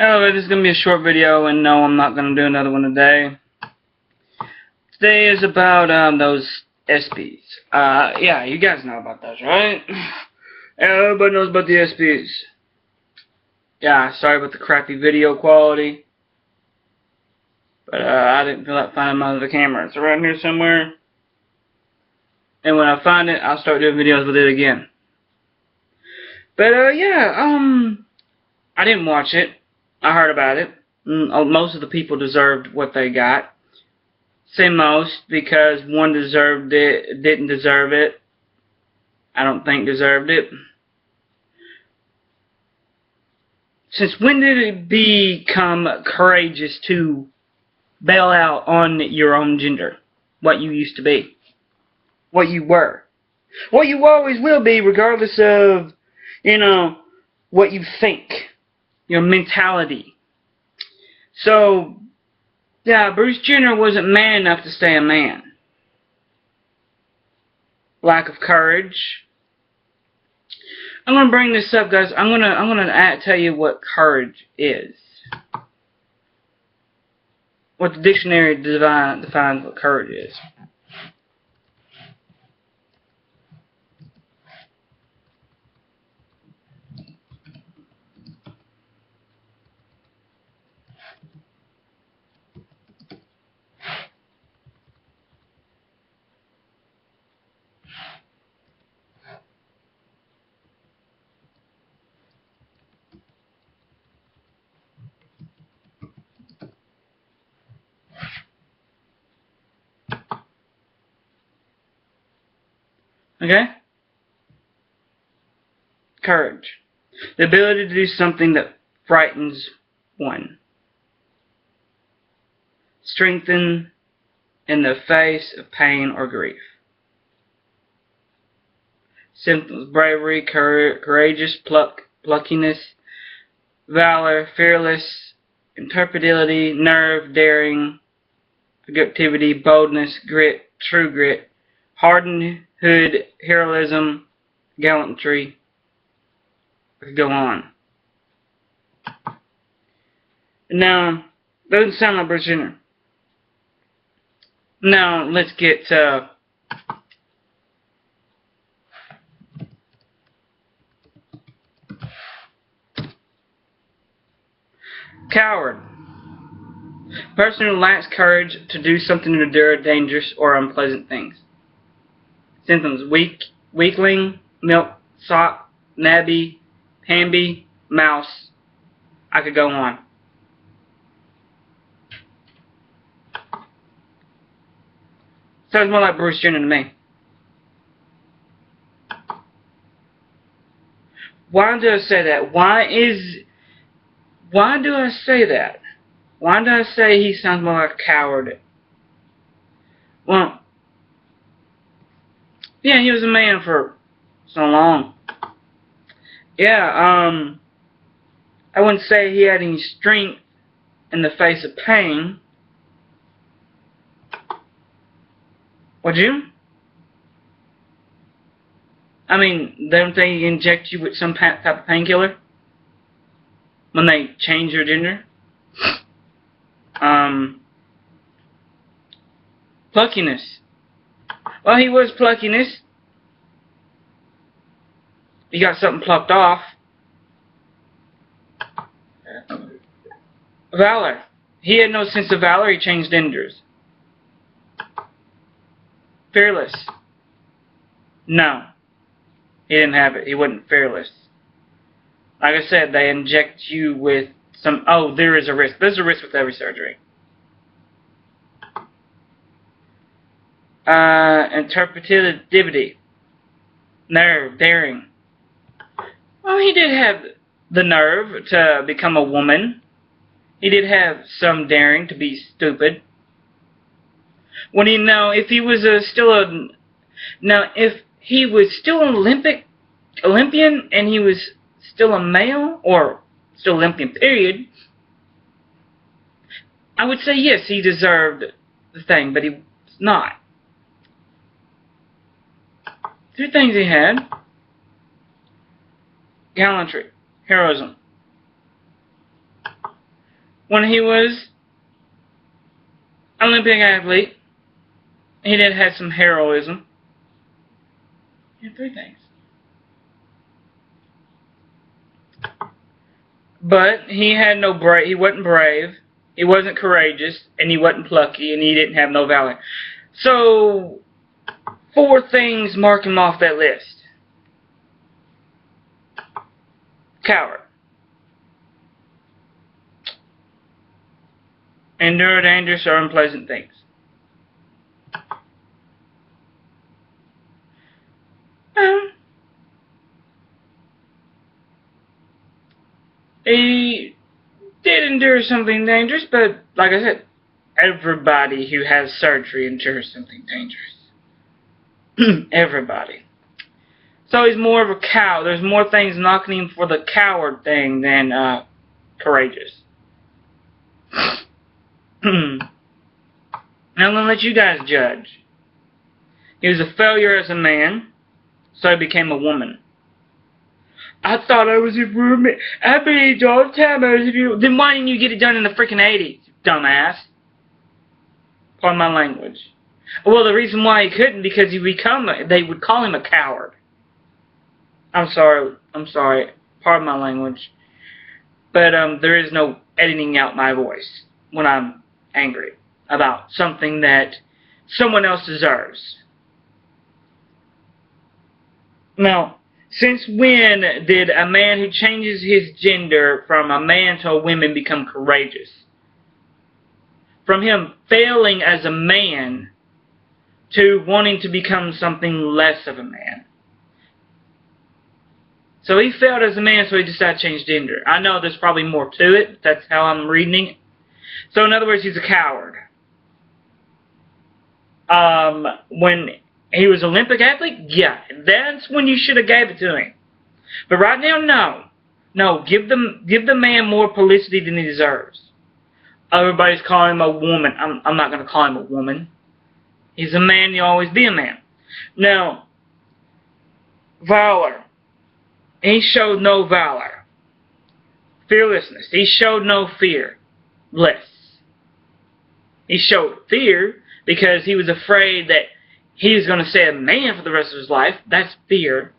Oh, this is going to be a short video, and no, I'm not going to do another one today. Today is about those SPs. Yeah, you guys know about those, right? Everybody knows about the SPs. Yeah, sorry about the crappy video quality. But I didn't feel like finding my other camera. It's around here somewhere. And when I find it, I'll start doing videos with it again. But yeah, I didn't watch it. I heard about it. Most of the people deserved what they got. Say most, because one deserved it, didn't deserve it. I don't think deserved it. Since when did it become courageous to bail out on your own gender? What you used to be. What you were. What you always will be, regardless of, what you think. Your mentality. So, yeah, Bruice Jenner wasn't man enough to stay a man. Lack of courage. I'm gonna bring this up, guys. I'm gonna tell you what courage is. What the dictionary defines what courage is. Okay? Courage. The ability to do something that frightens one. Strengthen in the face of pain or grief. Symptoms: bravery, courageous, pluckiness, valor, fearless, intrepidity, nerve, daring, activity, boldness, grit, true grit, hardihood, heroism, gallantry. I could go on. Now, doesn't sound like Bruice Jenner. Now, let's get coward. Person who lacks courage to do something to endure dangerous or unpleasant things. Symptoms: weakling, milk, sock, nabby, hamby, mouse. I could go on. Sounds more like Bruice Jenner to me. Why do I say that? Why do I say that? Why do I say he sounds more like a coward? Well, yeah, he was a man for so long. Yeah, I wouldn't say he had any strength in the face of pain. Would you? I mean, don't they inject you with some type of painkiller when they change your gender? Pluckiness. Well, he was pluckiness. He got something plucked off. Valor. He had no sense of valor. He changed genders. Fearless. No. He didn't have it. He wasn't fearless. Like I said, they inject you with some... Oh, there is a risk. There's a risk with every surgery. Interpretativity. Nerve. Daring. Well, he did have the nerve to become a woman. He did have some daring to be stupid. Well, if he was if he was still an Olympian, and he was still a male, or still Olympian period, I would say yes, he deserved the thing, but he was not. 3 things he had: gallantry, heroism, when he was an Olympic athlete, he did have some heroism. He had 3 things. But he had no he wasn't brave, he wasn't courageous, and he wasn't plucky, and he didn't have no valor. So, 4 things mark him off that list. Coward. Endure dangerous or unpleasant things. He did endure something dangerous, but like I said, everybody who has surgery endures something dangerous. Everybody. So he's more of a coward. There's more things knocking him for the coward thing than courageous. Now I'm going to let you guys judge. He was a failure as a man, so he became a woman. I thought I was a woman. I believed all the time I was a woman. Then why didn't you get it done in the freaking 80s, dumbass? Pardon my language. Well, the reason why he couldn't, because they would call him a coward. I'm sorry. Pardon my language. But there is no editing out my voice when I'm angry about something that someone else deserves. Now, since when did a man who changes his gender from a man to a woman become courageous? From him failing as a man to wanting to become something less of a man. So he failed as a man, so he decided to change gender. I know there's probably more to it, but that's how I'm reading it. So in other words, he's a coward. When he was an Olympic athlete, yeah, that's when you should have gave it to him. But right now, no. No, give the man more publicity than he deserves. Everybody's calling him a woman. I'm not going to call him a woman. He's a man, he'll always be a man. Now, valor. He showed no valor. Fearlessness. He showed no fear. Less. He showed fear because he was afraid that he was going to stay a man for the rest of his life. That's fear.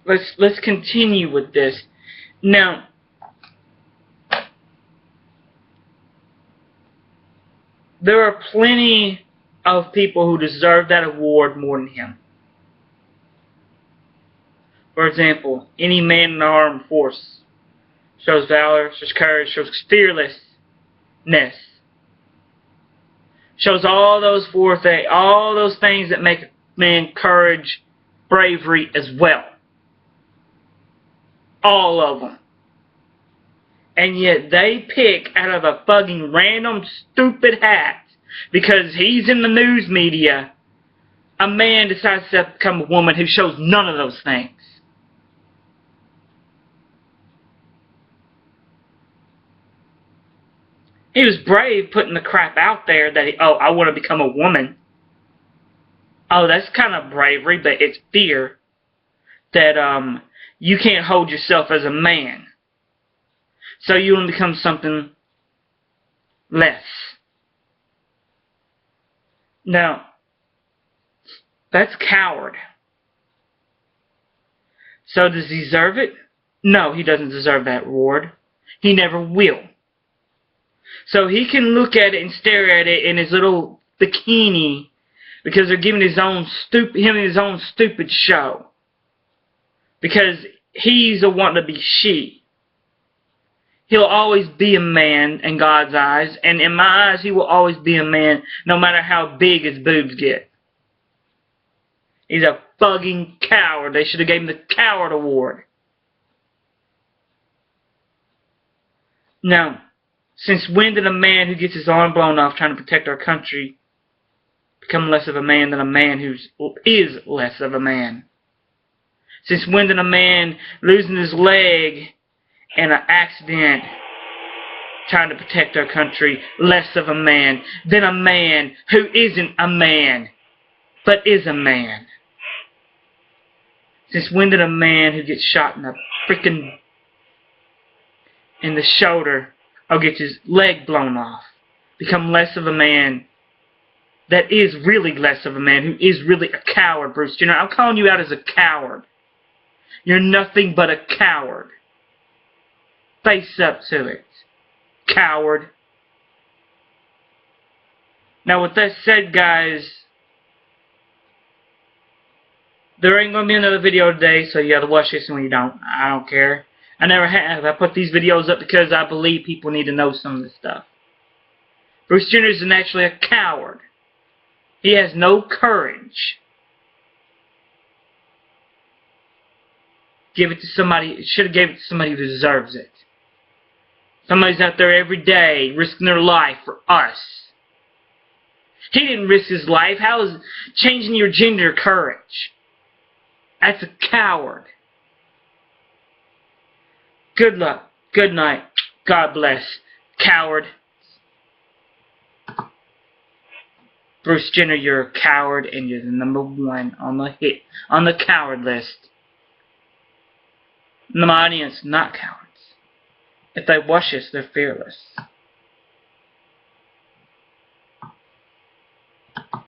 Let's continue with this. Now, there are plenty of people who deserve that award more than him. For example, any man in the armed force shows valor, shows courage, shows fearlessness. Shows all those all those things that make a man courage, bravery as well. All of them. And yet they pick out of a fucking random stupid hat, because he's in the news media, a man decides to become a woman who shows none of those things. He was brave putting the crap out there that I want to become a woman. Oh, that's kind of bravery, but it's fear that you can't hold yourself as a man. So you want to become something less. Now, that's coward. So does he deserve it? No, he doesn't deserve that reward. He never will. So he can look at it and stare at it in his little bikini because they're giving him his own stupid show. Because he's a wanting to be she. He'll always be a man in God's eyes, and in my eyes, he will always be a man, no matter how big his boobs get. He's a fucking coward. They should have gave him the Coward Award. Now, since when did a man who gets his arm blown off trying to protect our country become less of a man than a man who is less of a man? Since when did a man losing his leg in an accident trying to protect our country less of a man than a man who isn't a man but is a man? Since when did a man who gets shot in the freaking in the shoulder or gets his leg blown off become less of a man that is really less of a man, who is really a coward, Bruce Jenner? I'm calling you out as a coward. You're nothing but a coward. Face up to it, coward. Now with that said, guys, there ain't gonna be another video today, so you gotta watch this when you don't. I don't care. I never have. I put these videos up because I believe people need to know some of this stuff. Bruce Jenner is actually a coward. He has no courage. Give it to somebody. Should have gave it to somebody who deserves it. Somebody's out there every day risking their life for us. He didn't risk his life. How is changing your gender courage? That's a coward. Good luck. Good night. God bless. Coward. Bruce Jenner, you're a coward, and you're the #1 on the coward list. And my audience, not cowards. If they watch this, they're fearless.